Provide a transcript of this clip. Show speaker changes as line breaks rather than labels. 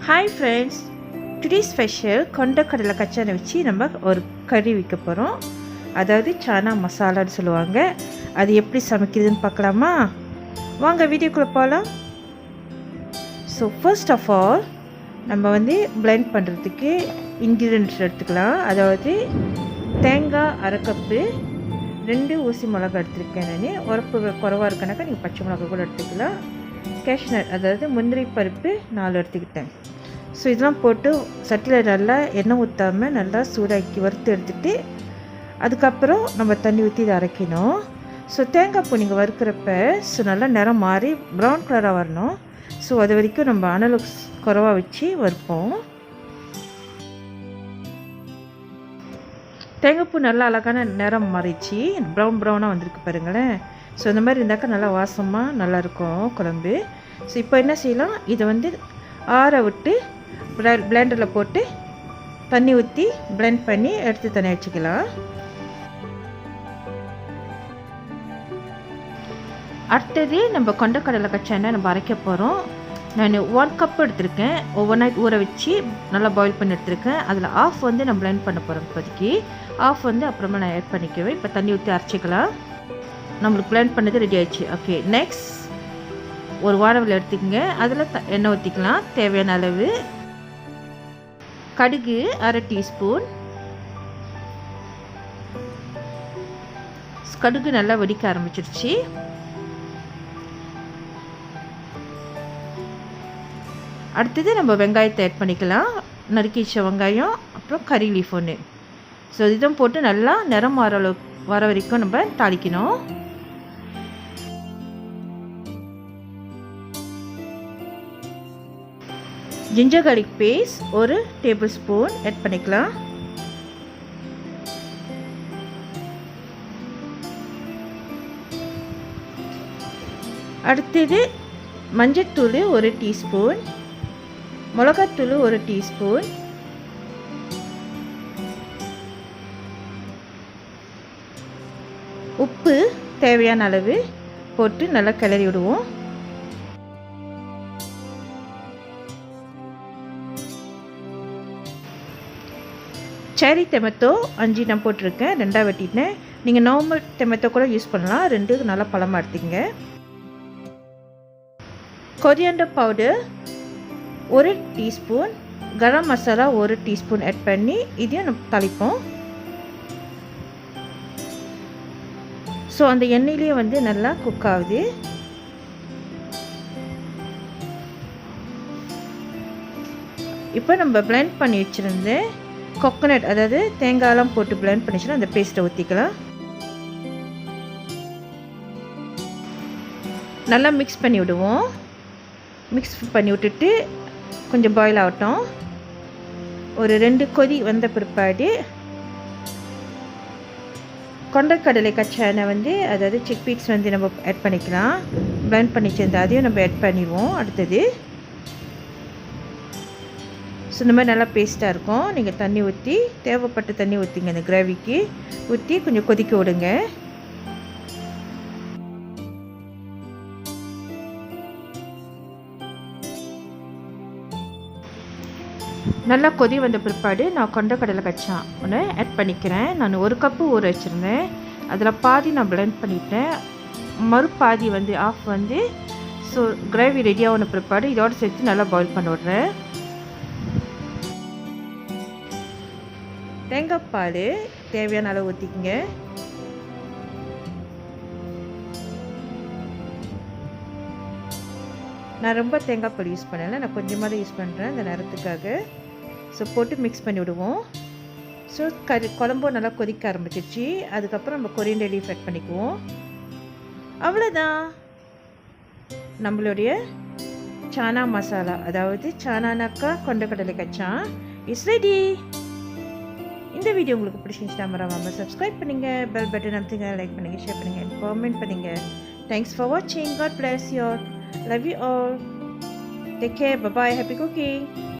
Hi friends, today special கொண்ட கடலை கச்சானை வச்சு நம்ம ஒரு கறி வைக்க போகிறோம். அதாவது சானா மசாலான்னு சொல்லுவாங்க. அது எப்படி சமைக்கிறதுன்னு பார்க்கலாமா? வாங்க வீடியோக்குள்ளே போகலாம். ஸோ ஃபர்ஸ்ட் ஆஃப் ஆல் நம்ம பிளெண்ட் பண்ணுறதுக்கு இன்க்ரீடியன்ட்ஸ் எடுத்துக்கலாம். அதாவது தேங்காய் அரை கப்பு, 2 ஊசி மிளகா எடுத்துருக்கேன். நான் உரப்பு குறவாக இருக்கனாக்கா நீங்கள் பச்சை மிளகா கூட எடுத்துக்கலாம். கேஷ்நட் அதாவது முந்திரி பருப்பு 4 எடுத்துக்கிட்டேன். ஸோ இதெல்லாம் போட்டு சட்டியில் நல்லா எண்ணெய் ஊற்றாமல் நல்லா சூடாக்கி வறுத்து எடுத்துகிட்டு அதுக்கப்புறம் நம்ம தண்ணி ஊற்றி இதை அரைக்கணும். ஸோ தேங்காய் பூ நீங்கள் வறுக்கிறப்ப நல்லா நிறம் மாறி ப்ரௌன் கலராக வரணும். ஸோ அது வரைக்கும் நம்ம அனல் குறவாக வச்சு வறுப்போம். தேங்காய் பூ நல்லா அழகான நிறம் மாறிச்சு, ப்ரௌனாக வந்திருக்கு பாருங்களேன். ஸோ இந்த மாதிரி இருந்தாக்கா நல்லா வாசமாக நல்லாயிருக்கும் குழம்பு. ஸோ இப்போ என்ன செய்யலாம், இதை ஆற விட்டு பிளெண்டரில் போட்டு தண்ணி ஊற்றி பிளெண்ட் பண்ணி எடுத்து தண்ணி வச்சுக்கலாம். அடுத்தது நம்ம கொண்டக்கடலை கச்சானை நம்ம அரைக்க போகிறோம். நான் 1 கப் எடுத்திருக்கேன். ஓவர் நைட் ஊற வச்சு நல்லா பாயில் பண்ணி எடுத்திருக்கேன். அதில் ஆஃப் நான் பிளெண்ட் பண்ண போகிறேன். இப்போதைக்கு ஆஃப் அப்புறமா நான் ஆட் பண்ணிக்குவேன். இப்போ தண்ணி ஊற்றி அரைச்சிக்கலாம். நம்மளுக்கு பிளெண்ட் பண்ணது ரெடி ஆயிடுச்சு. ஓகே, நெக்ஸ்ட் ஒரு வானவில் எடுத்துக்கங்க. அதில் எண்ணெய் ஊற்றிக்கலாம் தேவையான அளவு. கடுகு அரை டீஸ்பூன். கடுகு நல்லா வெடிக்க ஆரம்பிச்சிருச்சு. அடுத்தது நம்ம வெங்காயத்தை ஆட் பண்ணிக்கலாம். நறுக்கி வச்ச வெங்காயம், அப்புறம் கறி லீஃப் 1. ஸோ இதுவும் போட்டு நல்லா நிறம் வர வரைக்கும் நம்ம தாளிக்கணும். Ginger garlic paste 1 tablespoon add பண்ணிக்கலாம். அடுத்தது மஞ்சத்தூள் 1 டீஸ்பூன், மிளகாத்தூள் 1 டீஸ்பூன், உப்பு தேவையான அளவு போட்டு நல்லா கிளறி விடுவோம். செரி டொமேட்டோ 5 நான் போட்டிருக்கேன், 2 வெட்டிட்டேன். நீங்கள் நார்மல் டொமேட்டோ கூட யூஸ் பண்ணலாம். 2 நல்லா பழமாக எடுத்துங்க. Coriander powder 1 teaspoon, garam masala 1 teaspoon add பண்ணி இதையும் நம்ம தாளிப்போம். ஸோ அந்த எண்ணெயிலேயே நல்லா குக் ஆகுது. இப்போ நம்ம பிளெண்ட் பண்ணி வச்சுருந்தேன் கோகோனட், அதாவது தேங்காயெல்லாம் போட்டு பிளெண்ட் பண்ணிச்சுன்னா அந்த பேஸ்ட்டை ஊற்றிக்கலாம். நல்லா மிக்ஸ் பண்ணி விடுவோம். மிக்ஸ் பண்ணி விட்டுட்டு கொஞ்சம் பாயில் ஆகட்டும். ஒரு 2 கொதி வந்த பிற்பாடு கொண்டக்கடலை கச்சானை அதாவது சிக் பீட்ஸ் நம்ம ஆட் பண்ணிக்கலாம். பிளெண்ட் பண்ணி வச்சிருந்தா அதையும் நம்ம ஆட் பண்ணிடுவோம். அடுத்தது ஸோ இந்த மாதிரி நல்லா பேஸ்ட்டாக இருக்கும். நீங்கள் தண்ணி ஊற்றி தேவைப்பட்ட தண்ணி ஊற்றிங்க. இந்த கிரேவிக்கு ஊற்றி கொஞ்சம் கொதிக்க விடுங்க. நல்லா கொதி வந்த பிற்பாடு நான் கொண்டக்கடலை கச்சான் ஒன்று ஆட் பண்ணிக்கிறேன். நான் 1 கப்பு ஊற வச்சுருந்தேன். அதில் பாதி நான் பிளெண்ட் பண்ணிட்டேன். மறுபாதி ஆஃப் ஸோ கிரேவி ரெடியாகின பிற்பாடு இதோடு சேர்த்து நல்லா பாயில் பண்ணி விட்றேன். தேங்காய் பால் தேவையான அளவு ஊற்றிக்கங்க. நான் ரொம்ப தேங்காய் பால் யூஸ் பண்ணலை, நான் கொஞ்சமாக தான் யூஸ் பண்ணுறேன் இந்த நேரத்துக்காக. ஸோ போட்டு மிக்ஸ் பண்ணி விடுவோம். ஸோ குழம்பும் நல்லா கொதிக்க ஆரம்பிச்சிருச்சு. அதுக்கப்புறம் நம்ம கொரியண்டர் லீஃப் ஆட் பண்ணிக்குவோம். அவ்வளோதான், நம்மளுடைய சானா மசாலா, அதாவது சானானாக்கா கொண்டக்கடலை கச்சான் இஸ் ரெடி. இந்த வீடியோ உங்களுக்கு பிடிச்சிருந்துச்சுன்னா மறக்காம சப்ஸ்கிரைப் பண்ணுங்கள், பெல் பட்டன் அமுத்துங்க, லைக் பண்ணுங்கள், ஷேர் பண்ணுங்கள், காமெண்ட் பண்ணுங்கள். தேங்க்ஸ் ஃபார் வாட்சிங். God bless you all. Love you all. Take care. Bye. Happy cooking.